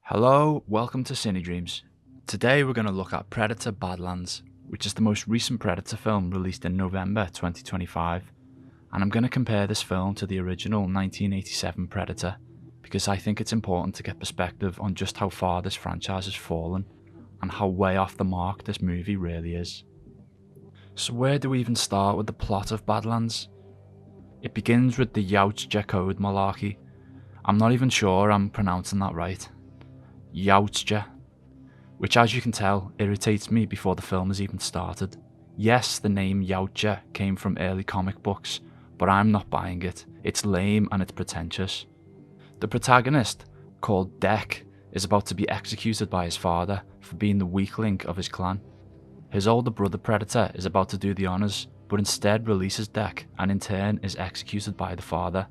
Hello, welcome to Cine-dreamzzz. Today we're going to look at Predator Badlands, which is the most recent Predator film released in November 2025, and I'm going to compare this film to the original 1987 Predator, because I think it's important to get perspective on just how far this franchise has fallen, and how way off the mark this movie really is. So where do we even start with the plot of Badlands? It begins with the Yautja Code malarkey. I'm not even sure I'm pronouncing that right. Yautja, which as you can tell irritates me before the film has even started. Yes, the name Yautja came from early comic books, but I'm not buying it. It's lame and it's pretentious. The protagonist, called Dek, is about to be executed by his father for being the weak link of his clan. His older brother Predator is about to do the honours, but instead releases Dek and in turn is executed by the father.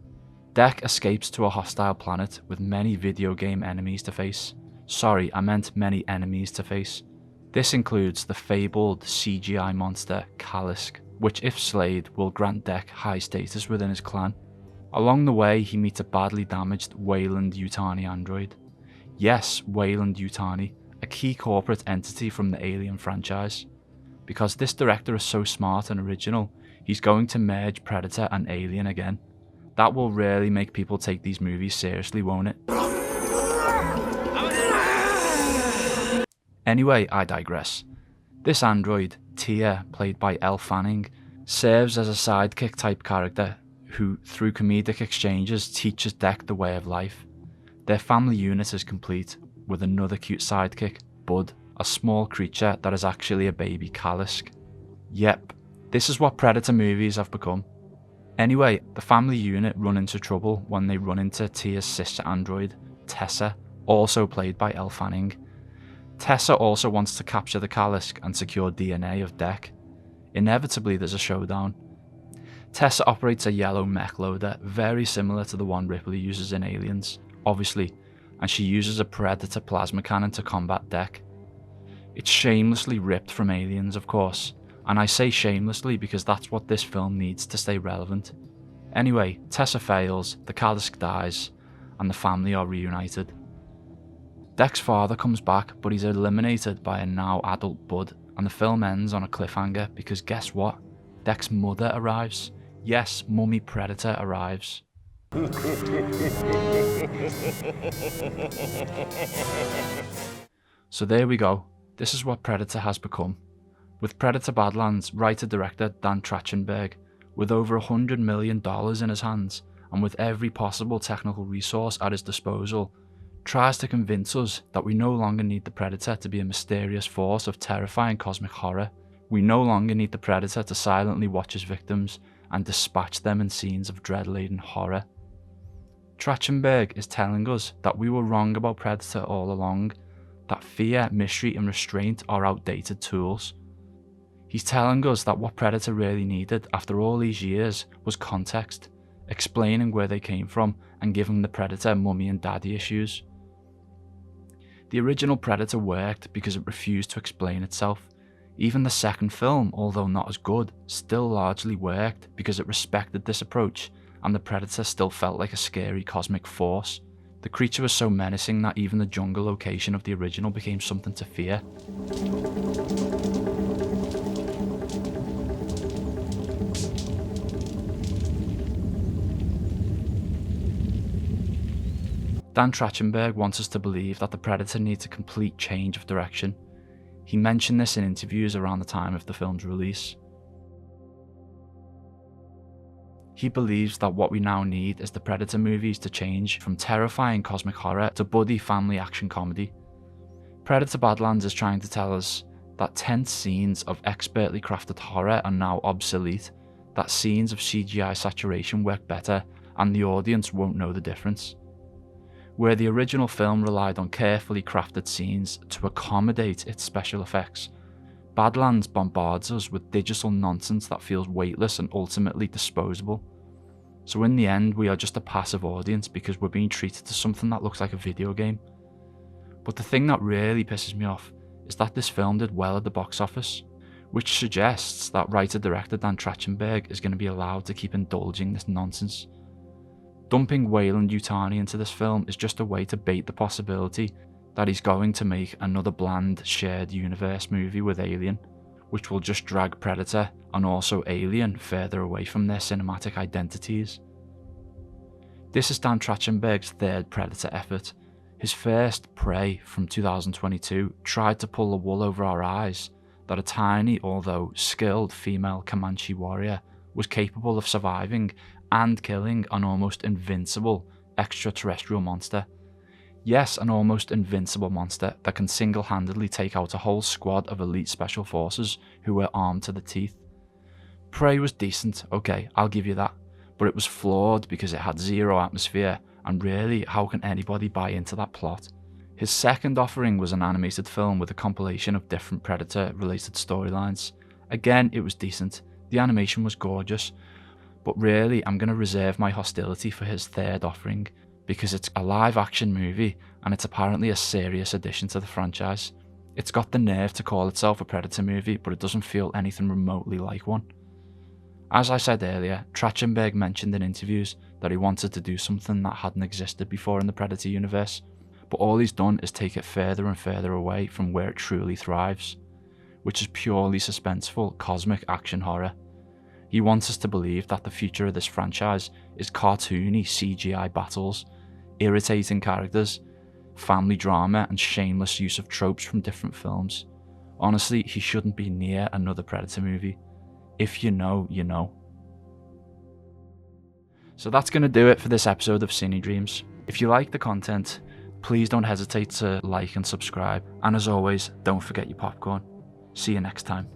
Dek escapes to a hostile planet with many video game enemies to face. Sorry, I meant many enemies to face. This includes the fabled CGI monster Kalisk, which if slayed will grant Dek high status within his clan. Along the way he meets a badly damaged Weyland-Yutani android. Yes, Weyland-Yutani, a key corporate entity from the Alien franchise. Because this director is so smart and original, he's going to merge Predator and Alien again. That will really make people take these movies seriously, won't it? Anyway, I digress. This android, Tia, played by Elle Fanning, serves as a sidekick type character who, through comedic exchanges, teaches Dek the way of life. Their family unit is complete with another cute sidekick, Bud, a small creature that is actually a baby Kalisk. Yep, this is what Predator movies have become. Anyway, the family unit run into trouble when they run into Tia's sister android, Tessa, also played by Elle Fanning. Tessa also wants to capture the Kalisk and secure DNA of Dek. Inevitably there's a showdown. Tessa operates a yellow mech loader very similar to the one Ripley uses in Aliens, obviously, and she uses a Predator plasma cannon to combat Dek. It's shamelessly ripped from Aliens, of course, and I say shamelessly because that's what this film needs to stay relevant. Anyway, Tessa fails, the Kalisk dies, and the family are reunited. Dek's father comes back, but he's eliminated by a now adult Bud, and the film ends on a cliffhanger because guess what? Dek's mother arrives. Yes, Mummy Predator arrives. So there we go. This is what Predator has become. With Predator Badlands, writer-director Dan Trachtenberg, with over $100 million in his hands, and with every possible technical resource at his disposal, tries to convince us that we no longer need the Predator to be a mysterious force of terrifying cosmic horror. We no longer need the Predator to silently watch his victims and dispatch them in scenes of dread-laden horror. Trachtenberg is telling us that we were wrong about Predator all along, that fear, mystery and restraint are outdated tools. He's telling us that what Predator really needed after all these years was context, explaining where they came from and giving the Predator mummy and daddy issues. The original Predator worked because it refused to explain itself. Even the second film, although not as good, still largely worked because it respected this approach, and the Predator still felt like a scary cosmic force. The creature was so menacing that even the jungle location of the original became something to fear. Dan Trachtenberg wants us to believe that the Predator needs a complete change of direction. He mentioned this in interviews around the time of the film's release. He believes that what we now need is the Predator movies to change from terrifying cosmic horror to buddy family action comedy. Predator Badlands is trying to tell us that tense scenes of expertly crafted horror are now obsolete, that scenes of CGI saturation work better and the audience won't know the difference. Where the original film relied on carefully crafted scenes to accommodate its special effects, Badlands bombards us with digital nonsense that feels weightless and ultimately disposable. So in the end, we are just a passive audience because we're being treated to something that looks like a video game. But the thing that really pisses me off is that this film did well at the box office, which suggests that writer-director Dan Trachtenberg is going to be allowed to keep indulging this nonsense. Dumping Weyland-Yutani into this film is just a way to bait the possibility that he's going to make another bland shared universe movie with Alien, which will just drag Predator and also Alien further away from their cinematic identities. This is Dan Trachtenberg's third Predator effort. His first, Prey, from 2022, tried to pull the wool over our eyes that a tiny, although skilled female Comanche warrior was capable of surviving and killing an almost invincible extraterrestrial monster. Yes, an almost invincible monster that can single-handedly take out a whole squad of elite special forces who were armed to the teeth. Prey was decent, okay, I'll give you that, but it was flawed because it had zero atmosphere, and really, how can anybody buy into that plot? His second offering was an animated film with a compilation of different Predator-related storylines. Again, it was decent, the animation was gorgeous, but really, I'm going to reserve my hostility for his third offering, because it's a live-action movie, and it's apparently a serious addition to the franchise. It's got the nerve to call itself a Predator movie, but it doesn't feel anything remotely like one. As I said earlier, Trachtenberg mentioned in interviews that he wanted to do something that hadn't existed before in the Predator universe, but all he's done is take it further and further away from where it truly thrives, which is purely suspenseful, cosmic action horror. He wants us to believe that the future of this franchise is cartoony CGI battles, irritating characters, family drama, and shameless use of tropes from different films. Honestly, he shouldn't be near another Predator movie. If you know, you know. So that's going to do it for this episode of Cine-dreamzzz. If you like the content, please don't hesitate to like and subscribe. And as always, don't forget your popcorn. See you next time.